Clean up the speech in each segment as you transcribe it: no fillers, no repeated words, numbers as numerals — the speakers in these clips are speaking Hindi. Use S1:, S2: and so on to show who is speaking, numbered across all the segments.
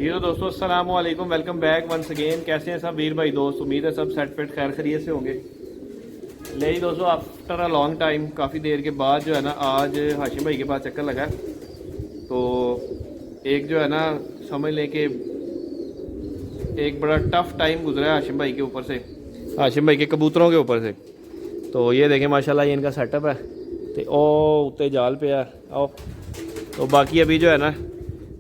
S1: जी तो दोस्तों अस्सलाम वालेकुम, वेलकम बैक वंस अगेन। कैसे हैं सब वीर भाई दोस्त? उम्मीद है सब सेट फिट खैर खैरियत से होंगे। ले जी दोस्तों, आफ्टर अ लॉन्ग टाइम, काफ़ी देर के बाद जो है ना आज हाशिम भाई के पास चक्कर लगा है। तो एक जो है ना समझ लें कि एक बड़ा टफ टाइम गुजरा है हाशिम भाई के ऊपर से, हाशिम भाई के कबूतरों के ऊपर से। तो ये देखें माशाल्लाह ये इनका सेटअप है। तो ओ उत्ते जाल पे है आओ। तो बाकी अभी जो है ना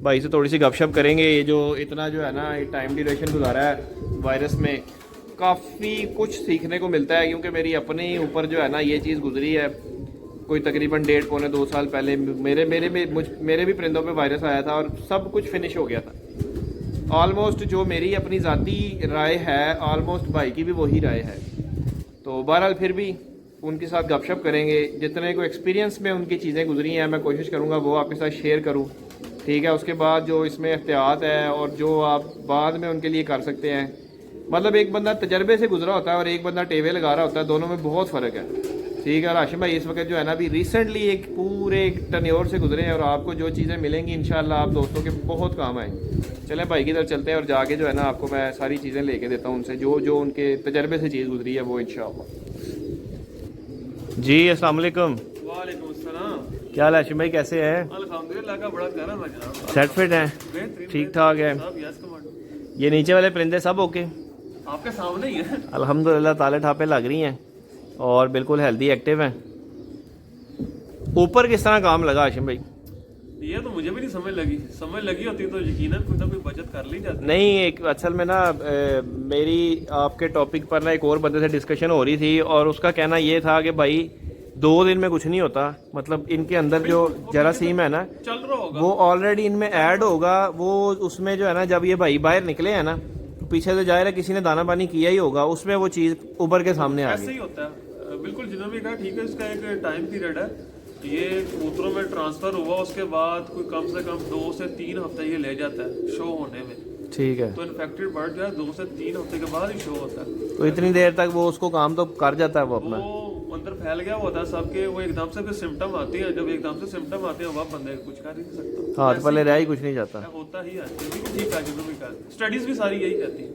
S1: भाई से थोड़ी सी गपशप करेंगे। ये जो इतना जो है ना टाइम ड्यूरेशन गुजारा है वायरस में, काफ़ी कुछ सीखने को मिलता है, क्योंकि मेरी अपने ऊपर जो है ना ये चीज़ गुजरी है। कोई तकरीबन 1.5-2 साल पहले मेरे भी परिंदों पे वायरस आया था और सब कुछ फिनिश हो गया था ऑलमोस्ट। जो मेरी अपनी ज़ाती राय है ऑलमोस्ट भाई की भी वही राय है। तो बहरहाल फिर भी उनके साथ गपशप करेंगे। जितने को एक्सपीरियंस में उनकी चीज़ें गुजरी हैं मैं कोशिश करूँगा वो आपके साथ शेयर करूँ, ठीक है। उसके बाद जो इसमें एहतियात है और जो आप बाद में उनके लिए कर सकते हैं, मतलब एक बंदा तजर्बे से गुजरा होता है और एक बंदा टेवे लगा रहा होता है, दोनों में बहुत फ़र्क है, ठीक है। हाशिम भाई इस वक्त जो है ना अभी रिसेंटली एक पूरे टर्न्योर से गुजरे हैं और आपको जो चीज़ें मिलेंगी इंशाल्लाह आप दोस्तों के बहुत काम आएंगे। चलें भाई की तरफ चलते हैं और जाके जो है ना आपको मैं सारी चीज़ें लेके देता हूँ उनसे, जो जो उनके तजर्बे से चीज़ गुजरी है वो इंशाल्लाह। जी अस्सलाम वालेकुम।
S2: वालेकुम अस्सलाम।
S1: क्या हाल है हाशिम भाई, कैसे हैं?
S2: अल्हम्दुलिल्लाह का बड़ा करम है जनाब।
S1: सेट फिट हैं?
S2: बेहतरीन
S1: ठीक ठाक है?
S2: सब यस कमांडो।
S1: ये नीचे वाले परिंदे सब ओके?
S2: आपके सामने ही है।
S1: अल्हम्दुलिल्लाह ताले ठापे लग रही हैं और बिल्कुल हेल्दी एक्टिव हैं। ऊपर किस तरह काम लगा हाशिम भाई?
S2: ये तो मुझे भी नहीं समझ लगी होती तो यकीनन कोई ना कोई बचत कर ली जाती।
S1: नहीं, एक असल में ना मेरी आपके टॉपिक पर ना एक और बंदे से डिस्कशन हो रही थी और उसका कहना ये था कि भाई 2 दिन में कुछ नहीं होता, मतलब इनके अंदर जो जरासीम है ना
S2: चल रहा होगा
S1: वो ऑलरेडी इनमें ऐड होगा। वो उसमें जो है ना जब ये भाई बाहर निकले हैं ना तो पीछे से जाहिर है किसी ने दाना पानी किया ही होगा, उसमें वो चीज़ उभर के सामने आ
S2: ऐसे
S1: गई।
S2: ही होता है। बिल्कुल जिन्होंने कहा ठीक है, इसका एक टाइम पीरियड है। ये कबूतरों में ट्रांसफर हुआ उसके बाद कोई कम से कम 2 से 3 हफ्ते ये ले जाता है शो होने में।
S1: ठीक है,
S2: तो इन्फेक्टेड बर्ड जो है 2 से 3 हफ्ते के बाद ही शो होता है।
S1: तो इतनी देर तक वो उसको काम तो कर जाता है वो अपना।
S2: वो अंदर फैल गया होता है सबके, वो एकदम से फिर सिम्टम आते हैं। जब एकदम से सिम्टम आते हैं वह बंदे कुछ कर ही नहीं सकता,
S1: हाथ पल्ले रह ही कुछ नहीं जाता।
S2: होता ही है। ठीक है, जो भी कर स्टडीज भी सारी यही कहती हैं।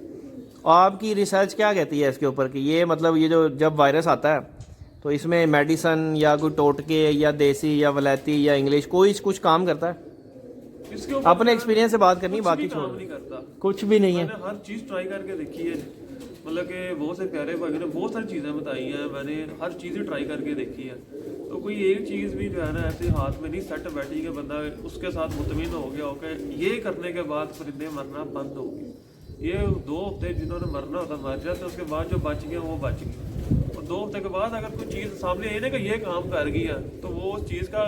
S1: आपकी रिसर्च क्या कहती है इसके ऊपर कि ये मतलब ये जो जब वायरस आता है तो इसमें मेडिसन या कोई टोटके या देसी या वलैती या इंग्लिश कोई कुछ काम करता है?
S2: इसके ऊपर
S1: अपने एक्सपीरियंस से बात करनी, बाकी
S2: काम
S1: छोड़
S2: नहीं करता,
S1: कुछ भी नहीं है।
S2: मैंने हर चीज ट्राई करके देखी है। मतलब कि बहुत से प्यारे भाई ने बहुत सारी चीजें बताई हैं, मैंने हर चीज ही ट्राई करके देखी है। तो कोई एक चीज भी जो है ना ऐसे हाथ में नहीं सेट बैठी कि बंदा उसके साथ मुतमिन हो गया हो कि ये करने के बाद परिंदे मरना बंद हो गए। ये 2 हफ्ते जिन्होंने मरना होता मर जाते, उसके बाद जो बच गए वो बच गए। और 2 हफ्ते के बाद अगर कोई चीज़ सामने आई ना कि ये काम कर गई है तो वो उस चीज़ का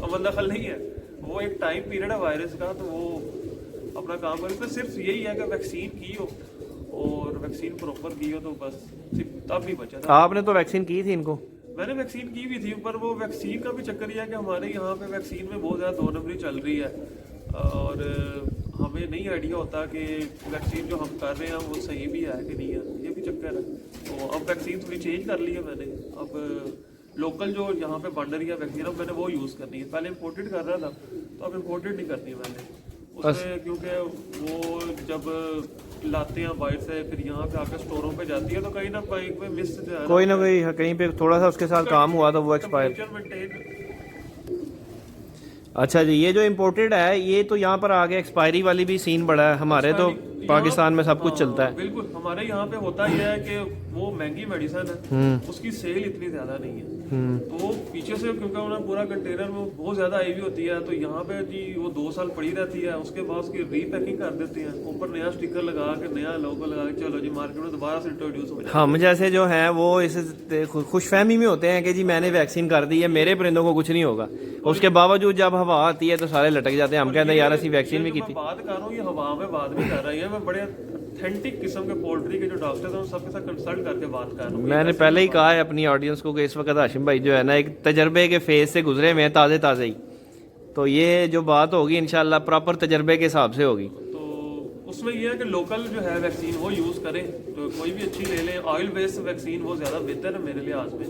S2: अमल दखल नहीं है। वो एक टाइम पीरियड है वायरस का, तो वो अपना काम करे। तो सिर्फ यही है कि वैक्सीन की हो और वैक्सीन प्रॉपर की हो तो बस सिर्फ तब भी बचा था।
S1: आपने तो वैक्सीन की थी इनको?
S2: मैंने वैक्सीन की भी थी, पर वो वैक्सीन का भी चक्कर यह है कि हमारे यहाँ पे वैक्सीन में बहुत ज़्यादा 2 नंबरी चल रही है और हमें नहीं आइडिया होता कि वैक्सीन जो हम कर रहे हैं वो सही भी है कि नहीं है, ये भी चक्कर है। तो अब वैक्सीन थोड़ी चेंज कर ली है मैंने। अब लोकल जो यहाँ पे बन रही है वैक्सीन अब मैंने वो यूज़ करनी है। पहले इम्पोर्टेड कर रहा था तो अब इम्पोर्टेड नहीं करनी मैंने उसमें, क्योंकि वो जब लाते हैं बाहर से फिर यहाँ पे आकर स्टोरों पे जाती है तो कहीं ना कहीं मिस
S1: कोई ना कोई कहीं पे थोड़ा सा उसके साथ काम हुआ तो वो एक्सपायर। अच्छा जी, ये जो इम्पोर्टेड है ये तो यहाँ पर आगे एक्सपायरी वाली भी सीन बड़ा है। हमारे तो पाकिस्तान में सब कुछ चलता है।
S2: बिल्कुल, हमारे यहाँ पे होता ही है कि वो महंगी मेडिसिन है, उसकी सेल इतनी ज्यादा नहीं है। तो पीछे से क्योंकि उन्हें पूरा कंटेनर में बहुत ज्यादा आई हुई होती है तो यहाँ पे जी वो 2 साल पड़ी रहती है। उसके बाद उसकी रीपैकिंग कर देते हैं, ऊपर नया स्टिकर लगा के नया लोगो लगा के चलो जी मार्केट में दोबारा से इंट्रोड्यूस हो जाए।
S1: हम जैसे जो हैं वो इस खुशफहमी में होते हैं कि जी मैंने वैक्सीन कर दी है, मेरे परिंदों को कुछ नहीं होगा। उसके बावजूद जब हवा आती है तो सारे लटक जाते हैं। हम कहते हैं यार असि वैक्सीन भी की थी।
S2: बात कर रहा हूँ, ये हवा में बात नहीं कर रही है, मैं बड़े ऑथेंटिक किस्म के पोल्ट्री के जो डॉक्टर हैं उन सबके साथ कंसल्ट करके बात कर रहा हूँ।
S1: मैंने पहले ही कहा है अपनी ऑडियंस को कि इस वक्त हाशिम भाई जो है ना एक तजर्बे के फेज से गुजरे हुए हैं, ताज़े ताज़े ही। तो ये जो बात होगी इंशाल्लाह प्रॉपर तजर्बे के हिसाब से होगी।
S2: तो उसमें यह है कि लोकल जो है वैक्सीन वो यूज़ करें, तो कोई भी अच्छी ले लें। ऑयल बेस्ड वैक्सीन वो ज़्यादा बेहतर है मेरे लिहाज में,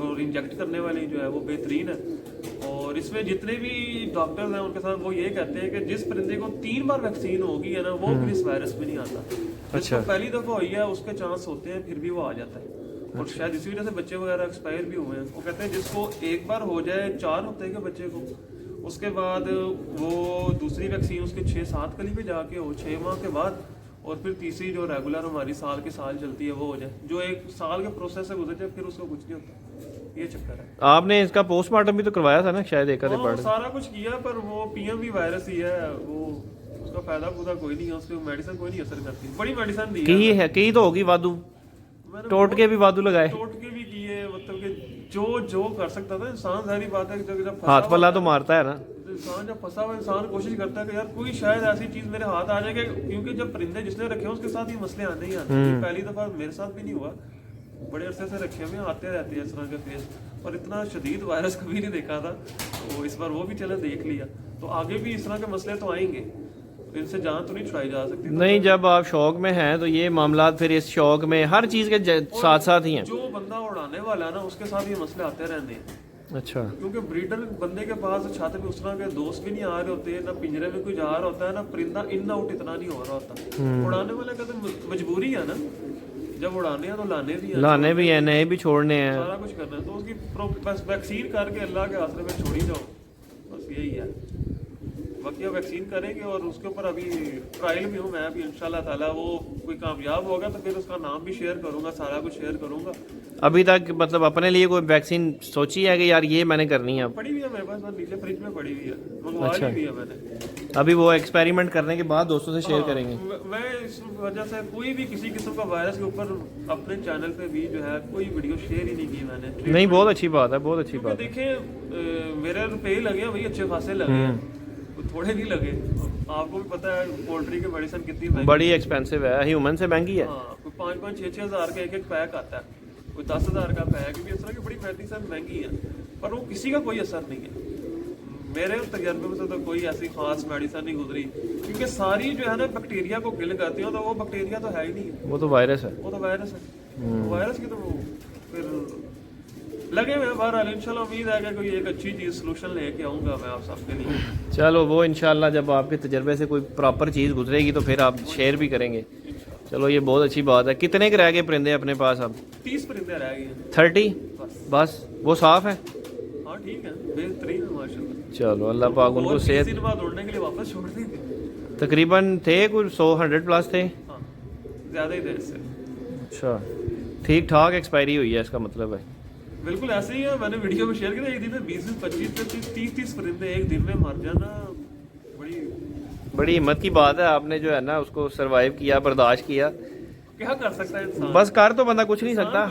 S2: और इंजेक्ट करने वाली जो है वो बेहतरीन है। और और इसमें जितने भी डॉक्टर्स हैं उनके साथ वो ये कहते हैं कि जिस परिंदे को 3 बार वैक्सीन होगी है ना वो फिर इस वायरस में नहीं आता। जिसको पहली दफा हुई है उसके चांस होते हैं फिर भी वो आ जाता है। और शायद इसी वजह से बच्चे वगैरह एक्सपायर भी हुए हैं। वो कहते हैं जिसको एक बार हो जाए 4 हफ्ते के बच्चे को, उसके बाद वो दूसरी वैक्सीन उसके 6-7 कली पे जाके हो 6 माह के बाद, और फिर तीसरी जो रेगुलर हमारी साल के साल चलती है वो हो जाए। जो 1 साल के प्रोसेस से गुजर जाए फिर उसको कुछ नहीं होता। ये चक्कर है।
S1: आपने इसका पोस्टमार्टम भी तो करवाया था ना शायद एक आधे बार?
S2: सारा कुछ किया पर वो पीएमवी वायरस ही है, वो उसका फायदा पूरा कोई नहीं है, उसकी मेडिसिन कोई नहीं असर करती। बड़ी मेडिसिन दी है
S1: की तो होगी वादू, टोट के भी वादू लगाए,
S2: टोट के भी किए, मतलब कि जो कर सकता था इंसान। सारी बात है कि जब
S1: हाथ पल्ला तो मारता है ना
S2: इंसान, जब फंसा हुआ इंसान कोशिश करता है कि यार कोई शायद ऐसी चीज मेरे हाथ आ जाए, क्योंकि जब परिंदे जिसने रखे उसके साथ ये मसले आने ही आते हैं। पहली दफा मेरे साथ भी नहीं हुआ, बड़े अरसे से रखे हुए आते रहते हैं इस तरह के फेस, और इतना शदीद वायरस कभी नहीं देखा था। तो इस बार वो भी चले देख लिया, तो आगे भी इस तरह के मसले तो आएंगे, इनसे जान तो नहीं छुड़ाई जा सकती।
S1: नहीं, जब आप शौक में हैं तो ये मामला फिर इस शौक में हर चीज के साथ साथ ही हैं।
S2: जो बंदा उड़ाने वाला है ना उसके साथ ये मसले आते रहते हैं।
S1: अच्छा,
S2: क्योंकि ब्रीडर बंदे के पास छत पे उस तरह के दोस्त भी नहीं आ रहे होते, ना पिंजरे में कोई जा रहा होता है, ना परिंदा इन आउट इतना नहीं हो रहा होता। उड़ाने वाले का तो मजबूरी है ना, जब उड़ाने हैं तो लाने भी हैं नए भी छोड़ने हैं, सारा कुछ करना है। तो उसकी बस वैक्सीन करके अल्लाह के आसरे में छोड़ी जाओ, बस यही है। बाकी अब वैक्सीन करेंगे और उसके ऊपर अभी ट्रायल भी हूँ मैं अभी, इंशाल्लाह ताला वो कोई कामयाब होगा तो फिर उसका नाम भी शेयर करूंगा, सारा कुछ शेयर करूंगा।
S1: अभी तक मतलब अपने लिए कोई वैक्सीन सोची है कि यार ये मैंने करनी है?
S2: पड़ी हुई है मेरे पास, नीचे फ्रिज में पड़ी हुई है, मंगवा ली हुई है मैंने।
S1: अभी वो एक्सपेरिमेंट करने के बाद दोस्तों से शेयर करेंगे।
S2: मैं इस वजह से कोई भी किसी किस्म का वायरस के ऊपर अपने चैनल पे भी जो है कोई वीडियो शेयर ही नहीं की मैंने।
S1: नहीं, बहुत अच्छी बात है, बहुत अच्छी बात है।
S2: देखिए मेरे रुपए लगे भाई, अच्छे खासे लगे, थोड़े नहीं लगे। आपको भी पता है पोल्ट्री की मेडिसिन कितनी महंगी,
S1: बड़ी एक्सपेंसिव है, ह्यूमन से महंगी है।
S2: कोई 5-5, 6-6 हज़ार का एक पैक आता है, कोई 10,000 का पैक भी, इस तरह की बड़ी मेडिसिन महंगी है, पर वो किसी का कोई असर नहीं है। मेरे तजर्बे में तो कोई ऐसी खास मेडिसिन नहीं गुजरी, क्योंकि सारी जो है ना बैक्टीरिया को किल करती हो, तो वो बैक्टीरिया तो है ही नहीं है,
S1: वो तो वायरस है,
S2: वो तो वायरस है। वायरस की तो फिर लगे हुए बहरहाल, इंशाल्लाह उम्मीद है कि कोई एक अच्छी चीज़ सोल्यूशन लेके आऊँगा मैं आप सबके लिए।
S1: चलो वो इंशाल्लाह जब आपके तजर्बे से कोई प्रॉपर चीज़ गुजरेगी तो फिर आप शेयर भी करेंगे। चलो ये बहुत अच्छी बात है। कितने के रह गए परिंदे अपने पास अब?
S2: 30 परिंदे रह गए हैं।
S1: 30 बस? वो साफ है?
S2: हाँ ठीक है, बेहतरीन है माशाल्लाह।
S1: चलो अल्लाह पाक उनको सेहत।
S2: 30 दिन बाद उड़ने के लिए वापस छोड़ देंगे।
S1: तकरीबन थे कुछ 100 प्लस थे?
S2: हाँ, ज़्यादा ही देर से।
S1: अच्छा, ठीक ठाक एक्सपायरी हुई है इसका मतलब है?
S2: बिल्कुल ऐसे ही है, मैंने वीडियो में शेयर किया, एक दिन में 20-25-30 परिंदे एक दिन में मर जाना
S1: बड़ी हिम्मत की बात है। आपने जो है ना उसको सरवाइव किया, बर्दाश्त किया।
S2: क्या कर सकता है इंसान?
S1: बस कर तो बंदा कुछ नहीं सकता,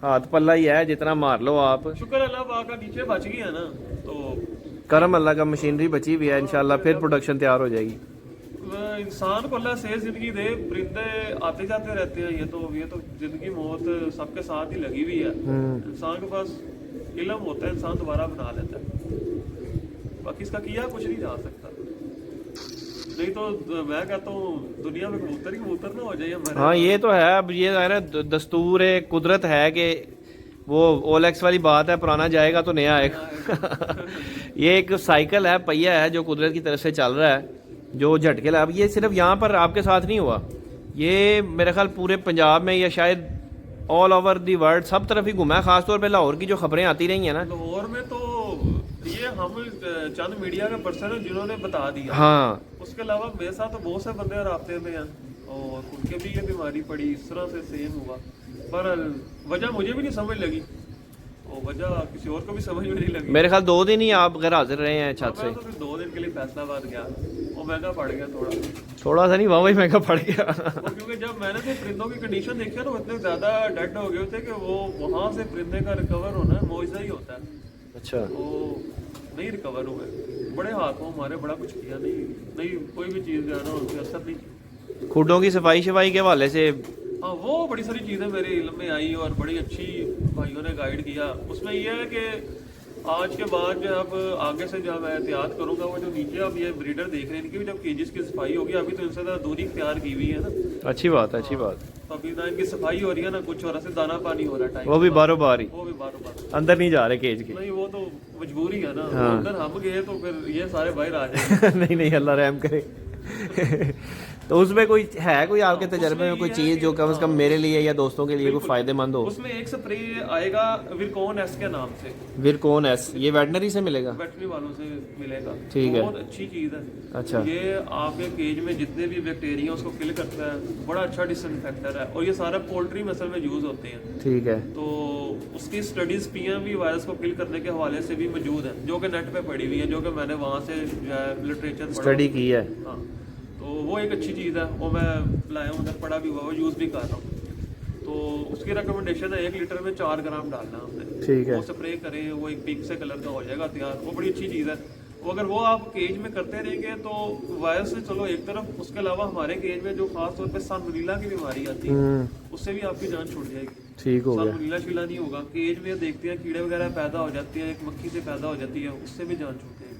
S1: हाथ पल्ला ही है, जितना मार लो आप।
S2: शुक्र अल्लाह पाक का नीचे बच गया ना, तो
S1: करम अल्लाह का, मशीनरी बची हुई है, इंशाल्लाह फिर प्रोडक्शन तैयार हो जाएगी।
S2: इंसान को अल्लाह सेहत जिंदगी दे, परिंदे आते जाते रहते हैं, ये तो जिंदगी मौत सबके साथ ही लगी हुई है। इंसान के पास इल्म होता है, इंसान दोबारा बना लेता है, बाकी इसका किया कुछ नहीं जा सकता। नहीं तो मैं कहता हूँ दुनिया में कबूतर ही कबूतर ना हो जाए हमारे। हाँ
S1: ये तो है, अब ये है ना दस्तूर है, कुदरत है कि वो ओलेक्स वाली बात है, पुराना जाएगा तो नया आएगा। ये एक साइकिल है, पहिया है जो कुदरत की तरफ से चल रहा है, जो झटके लगा। अब ये सिर्फ यहाँ पर आपके साथ नहीं हुआ, ये मेरे ख्याल पूरे पंजाब में या शायद ऑल ओवर दी वर्ल्ड सब तरफ ही घुमा है। खासतौर पे लाहौर की जो खबरें आती रही हैं ना,
S2: लाहौर में तो ये हम चंद मीडिया के पर्सन हैं जिन्होंने बता दिया।
S1: हाँ, उसके
S2: अलावा मेरे साथ तो बहुत से बंदे रास्ते में हैं और उनके भी ये बीमारी पड़ी, इस तरह से सेम हुआ, पर वजह मुझे भी नहीं समझ लगी और वजह किसी और को भी समझ में नहीं लगी।
S1: मेरे ख्याल 2 दिन ही आप घर हाजिर रहे हैं छत से।
S2: तो 2 दिन के लिए फैसलाबाद गया, वो महंगा पड़ गया,
S1: थोड़ा सा नहीं, वाह वही महंगा पड़ गया।
S2: क्योंकि जब मैंने तो परिंदों की कंडीशन देखी ना, इतने ज्यादा डेड हो गए थे कि वो वहां से परिंदे का रिकवर होना मौजूदा ही होता है।
S1: अच्छा,
S2: वो नहीं रिकवर हुए, बड़े हाथों हमारे बड़ा कुछ किया नहीं कोई भी चीज़ जो है ना उसमें असर नहीं।
S1: खुडों की सफाई शफाई के हवाले से
S2: हाँ, वो बड़ी सारी चीज़ें मेरे इल्म में आई और बड़ी अच्छी भाइयों ने गाइड किया। उसमें यह है कि आज के बाद जो अब आगे से जब मैं एहतियात करूंगा, वो जो नीचे अब ये ब्रीडर देख रहे हैं इनकी भी जब केजेस की सफाई होगी, अभी तो इनसे दूरी इख्तियार की हुई है ना।
S1: अच्छी बात है, अच्छी बात।
S2: तो अभी ना इनकी सफाई हो रही है ना, कुछ और ऐसे दाना पानी हो रहा है टाइम,
S1: वो भी बारो बार ही,
S2: वो भी बार बार
S1: अंदर नहीं जा रहे केज के।
S2: नहीं, वो तो मजबूरी है ना।
S1: हाँ।
S2: अंदर हम गए तो फिर ये सारे बाहर आ जाएंगे।
S1: नहीं नहीं, अल्लाह रहम करे। तो उसमें कोई है, कोई आपके तजर्बे में कोई चीज़ जो कम से कम मेरे लिए या दोस्तों के लिए कोई फायदेमंद हो?
S2: उसमें एक स्प्रे आएगा विरकॉन एस के नाम से।
S1: विरकॉन एस, ये वेटनरी से मिलेगा?
S2: वेटनरी वालों से मिलेगा।
S1: ठीक है,
S2: बहुत अच्छी चीज है।
S1: अच्छा।
S2: ये आपके केज में जितने भी बैक्टीरिया उसको किल करता है, बड़ा अच्छा डिसइंफेक्टर है, और ये सारा पोल्ट्री में असल में यूज होते हैं।
S1: ठीक है।
S2: तो उसकी स्टडीज पीएमवी वायरस को किल करने के हवाले से भी मौजूद है, जो कि नेट पे पड़ी हुई है, जो कि मैंने वहां से लिटरेचर
S1: स्टडी की है।
S2: हाँ, तो वो एक अच्छी चीज़ है, वो मैं लाया हूँ, उधर पड़ा भी हुआ, वो यूज़ भी कर रहा हूँ। तो उसकी रिकमेंडेशन है 1 लीटर में 4 ग्राम डालना हमने।
S1: ठीक है।
S2: वो स्प्रे करें, वो एक पिंक से कलर का हो जाएगा तैयार, वो बड़ी अच्छी चीज़ है। वो अगर वो आप केज में करते रहेंगे तो वायरस से चलो एक तरफ, उसके अलावा हमारे केज में जो खास तौर पे साल्मोनेला की बीमारी आती है, उससे भी आपकी जान छूट जाएगी।
S1: ठीक हो गया।
S2: साल्मोनेला शीला नहीं होगा, केज में देखते हैं कीड़े वगैरह पैदा हो जाते हैं, एक मक्खी से पैदा हो जाती है, उससे भी जान छूट जाएगी।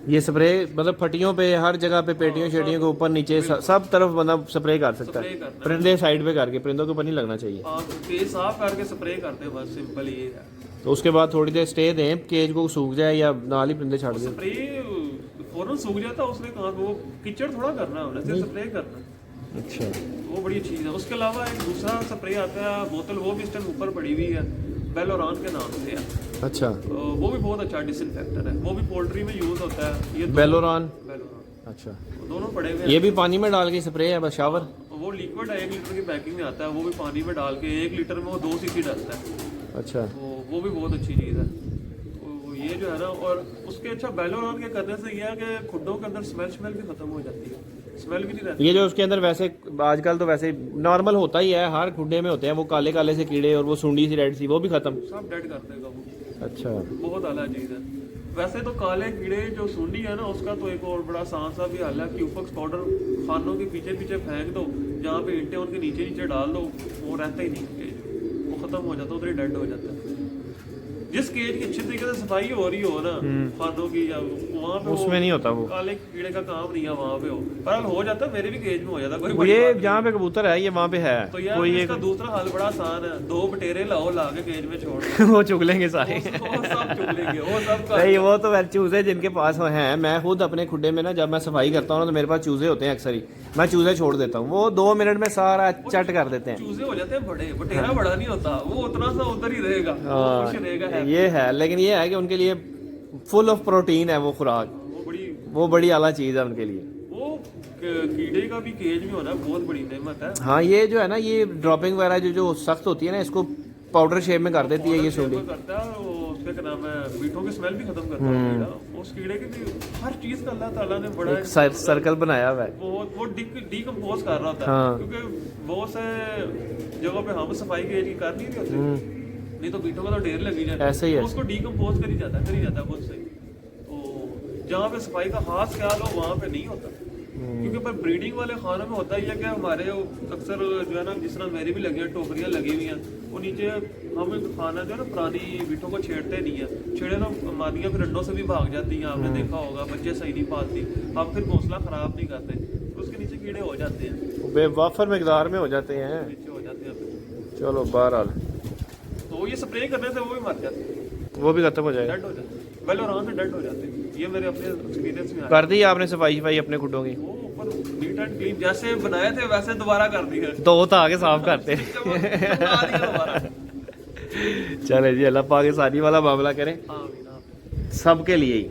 S1: ये स्प्रे मतलब फटियों पे, हर जगह पे, पेटियों शेटियों के ऊपर नीचे सब तरफ बंदा स्प्रे कर सकता है। परिंदे साइड पे करके, परिंदों के ऊपर नहीं लगना चाहिए।
S2: केज साफ करके स्प्रे करते हैं, बस सिंपल ये है।
S1: तो उसके बाद थोड़ी देर स्टे दें, केज को सूख जाए या नाल ही परिंदे छाड़ दें?
S2: स्प्रे फौरन सूख जाता है, उसने कहा वो कीचड़ थोड़ा करना है, सिर्फ स्प्रे करना।
S1: अच्छा,
S2: वो बड़ी चीज़ है। उसके अलावा एक दूसरा स्प्रे आता है बोतल, वो भी इस टाइम ऊपर पड़ी हुई है, बेलोरान के नाम से है।
S1: अच्छा।
S2: वो भी बहुत अच्छा डिसइंफेक्टर है, वो भी पोल्ट्री में यूज होता है। ये
S1: बेलोरान, अच्छा।
S2: दोनों पड़े हुए हैं।
S1: ये भी पानी में डाल के स्प्रे है बस, शावर?
S2: वो लिक्विड है, 1 लीटर की पैकिंग में आता है, वो भी पानी में डाल के 1 लीटर में वो 2 सीसी डालता है।
S1: अच्छा।
S2: तो वो भी बहुत अच्छी चीज़ है। तो ये जो है ना, और उसके अच्छा बेलोरान के करने से ये है कि खुड्डों के अंदर स्मेल भी खत्म हो जाती है, स्मेल भी नहीं रहती।
S1: ये जो उसके अंदर वैसे आजकल तो वैसे नॉर्मल होता ही है, हर खुड्डे में होते हैं वो काले काले से कीड़े, और वो सुंडी सी रेड सी, वो भी खत्म?
S2: सब डेड कर देगा वो।
S1: अच्छा,
S2: बहुत आला चीज़ है। वैसे तो काले कीड़े जो सुंडी है ना, उसका तो एक और बड़ा आसान सा भी हल है, क्यूफक्स पाउडर खानों के पीछे पीछे फेंक दो, जहाँ पे ईंटें उनके नीचे नीचे डाल दो, वो रहता ही नहीं केज, वो खत्म हो जाता है, उधर ही डेड हो जाता है। जिस केज की अच्छी तरीके से सफाई हो रही हो ना खानों की, या वहाँ पे
S1: उसमें नहीं होता वो
S2: काले कीड़े का काम नहीं है वहाँ पे। हो पर हो जाता है, मेरे भी केज में हो जाता है। कोई
S1: ये जहाँ पे कबूतर है ये वहाँ पे है।
S2: तो यार
S1: कोई
S2: इसका दूसरा हल बड़ा आसान है, 2 बटेरे लाओ, ला के केज में छोड़ दो।
S1: वो चुग लेंगे सारे।
S2: वो सब चुग लेंगे, वो सब
S1: नहीं, वो तो चूजे जिनके पास हैं, मैं खुद अपने खुड्डे में ना जब मैं सफाई करता हूँ ना, तो मेरे पास चूजे होते हैं अक्सर ही, मैं चूजे छोड़ देता हूँ, वो 2 मिनट में सारा चट कर देते हैं।
S2: चूजे हो जाते हैं बड़े, बटेरा बड़ा नहीं होता, वो उतना सा उधर ही रहेगा, खुश रहेगा।
S1: ये है, लेकिन ये है कि उनके लिए फुल ऑफ प्रोटीन है वो खुराक, वो बड़ी आला चीज है उनके लिए।
S2: वो कीड़े का भी केज में होना बहुत बड़ी नेमत है।
S1: हाँ, ये जो है ना, ये ड्रॉपिंग वगैरह जो सख्त होती है ना, इसको पाउडर शेप में कर देती है ये सुंडी।
S2: करता है उसका क्या नाम है, बीटों की स्मेल भी खत्म करता है कीड़ा। उस कीड़े की भी हर चीज का अल्लाह ताला ने बड़ा
S1: एक सर्कल बनाया हुआ है,
S2: वो डिकम्पोज कर रहा होता है। क्योंकि बहुत से जगहों पे हम सफाई केज की कर नहीं होती, नहीं तो बीटों का तो ढेर लगी जाता है,
S1: ऐसे ही है।
S2: उसको डिकम्पोज कर ही जाता है खुद से। तो जहाँ पे सफाई का खास ख्याल हो वहाँ पे नहीं होता, क्योंकि पर ब्रीडिंग वाले खानों में होता ही है कि हमारे अक्सर जो है ना, जिस तरह मेरी भी लगी है, टोकरियाँ लगी हुई हैं, वो नीचे हम खाना जो है ना पुरानी बीटों को छेड़ते नहीं है, छेड़े ना मादियाँ फिर अंडों से भी भाग जाती हैं, आपने देखा होगा, बच्चे सही नहीं पालती, हम फिर घोंसला खराब नहीं करते, तो उसके नीचे कीड़े हो जाते हैं,
S1: बेवाफर मिकदार में हो जाते हैं,
S2: नीचे हो जाते हैं।
S1: चलो बहरहाल,
S2: तो ये स्प्रे करने से वो भी मर जाते हैं,
S1: वो भी खत्म हो जाएगा,
S2: डेड हो जाते हैं, बेलोरान से डेड हो जाते हैं। ये मेरे अपने एक्सपीरियंस में
S1: कर दी आपने सफाई अपने खुड्डों की?
S2: वो ऊपर नीट एंड क्लीन जैसे बनाए थे वैसे दोबारा कर दी है,
S1: तो वो तो आगे साफ करते। चले जी, अल्लाह पाक सारी वाला मामला करें सबके लिए ही।